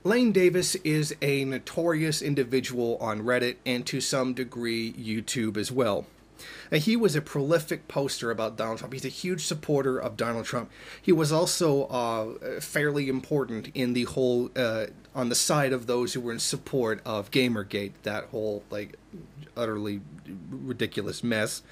Lane Davis is a notorious individual on Reddit and to some degree YouTube as well. Now, he was a prolific poster about Donald Trump. He's a huge supporter of Donald Trump. He was also fairly important in the whole, on the side of those who were in support of Gamergate, that whole, like, utterly ridiculous mess.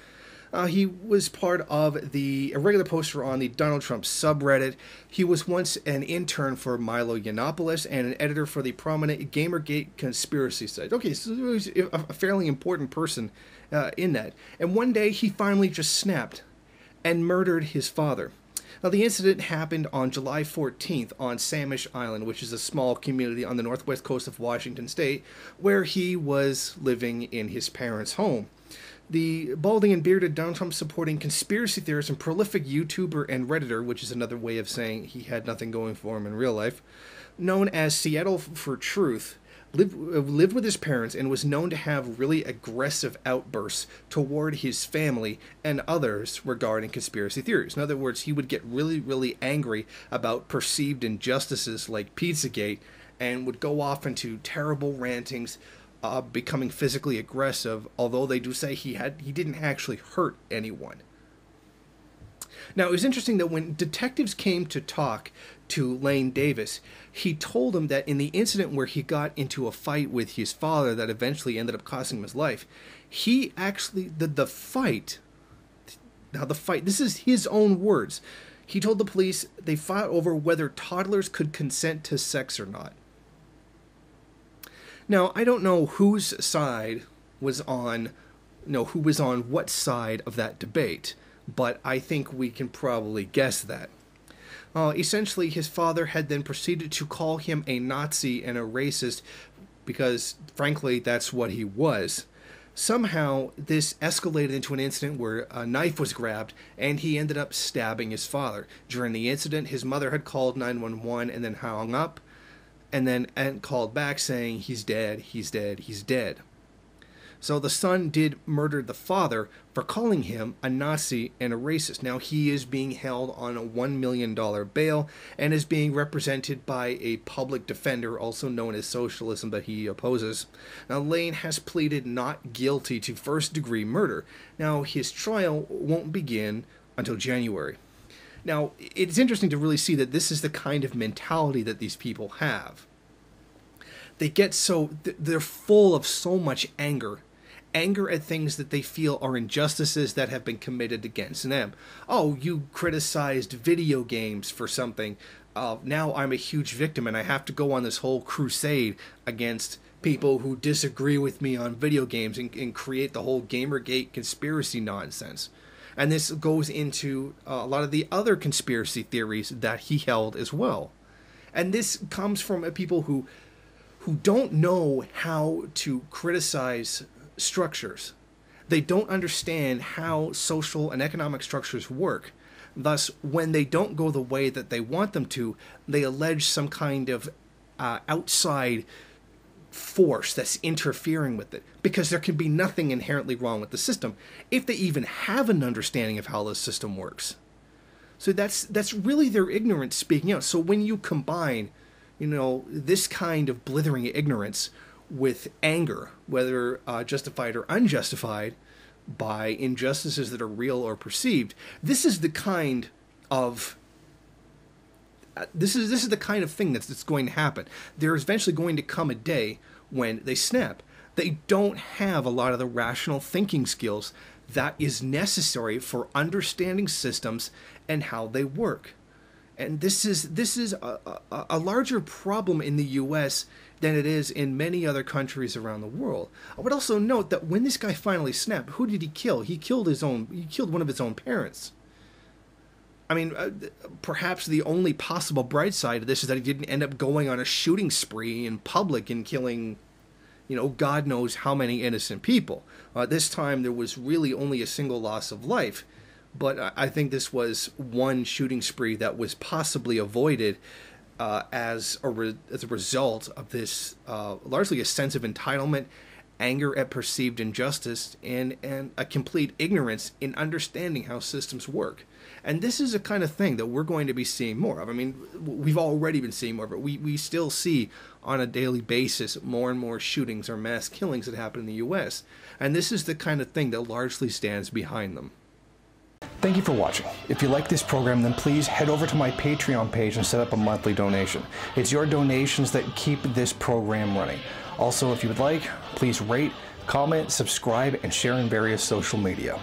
He was part of a regular poster on the Donald Trump subreddit. He was once an intern for Milo and an editor for the prominent Gamergate conspiracy site. Okay, so he was a fairly important person in that. And one day he finally just snapped and murdered his father. Now, the incident happened on July 14th on Samish Island, which is a small community on the northwest coast of Washington state, where he was living in his parents' home. The balding and bearded Donald Trump supporting conspiracy theorist and prolific YouTuber and Redditor, which is another way of saying he had nothing going for him in real life, known as Seattle for Truth, lived with his parents and was known to have really aggressive outbursts toward his family and others regarding conspiracy theories. In other words, he would get really, really angry about perceived injustices like Pizzagate and would go off into terrible rantings, becoming physically aggressive, although they do say he didn't actually hurt anyone. Now, it was interesting that when detectives came to talk to Lane Davis, he told them that in the incident where he got into a fight with his father that eventually ended up costing him his life, he actually, the fight, this is his own words. He told the police they fought over whether toddlers could consent to sex or not. Now, I don't know whose side was on, who was on what side of that debate, but I think we can probably guess that. Essentially, his father had then proceeded to call him a Nazi and a racist because, frankly, that's what he was. Somehow, this escalated into an incident where a knife was grabbed, and he ended up stabbing his father. During the incident, his mother had called 911 and then hung up, and then called back saying, he's dead, he's dead, he's dead. So the son did murder the father for calling him a Nazi and a racist. Now he is being held on a $1 million bail and is being represented by a public defender, also known as socialism, that he opposes. Now Lane has pleaded not guilty to first-degree murder. Now his trial won't begin until January. Now, it's interesting to really see that this is the kind of mentality that these people have. They're full of so much anger at things that they feel are injustices that have been committed against them. Oh, you criticized video games for something. Now I'm a huge victim and I have to go on this whole crusade against people who disagree with me on video games and create the whole Gamergate conspiracy nonsense. And this goes into a lot of the other conspiracy theories that he held as well. And this comes from people who don't know how to criticize structures. They don't understand how social and economic structures work. Thus, when they don't go the way that they want them to, they allege some kind of outside force that's interfering with it, because there can be nothing inherently wrong with the system if they even have an understanding of how the system works. So that's really their ignorance speaking out. So when you combine, this kind of blithering ignorance with anger, whether justified or unjustified by injustices that are real or perceived, this is the kind of thing that's going to happen. There is eventually going to come a day when they snap. They don't have a lot of the rational thinking skills that is necessary for understanding systems and how they work. And this is a larger problem in the U.S. than it is in many other countries around the world. I would also note that when this guy finally snapped, who did he kill? He killed one of his own parents. I mean, perhaps the only possible bright side of this is that he didn't end up going on a shooting spree in public and killing, God knows how many innocent people. This time there was really only a single loss of life. But I think this was one shooting spree that was possibly avoided as a result of this largely a sense of entitlement anger at perceived injustice, and a complete ignorance in understanding how systems work. And this is a kind of thing that we're going to be seeing more of. I mean, we've already been seeing more of it. We still see on a daily basis more and more shootings or mass killings that happen in the U.S. And this is the kind of thing that largely stands behind them. Thank you for watching. If you like this program, then please head over to my Patreon page and set up a monthly donation. It's your donations that keep this program running. Also, if you would like, please rate, comment, subscribe, and share in various social media.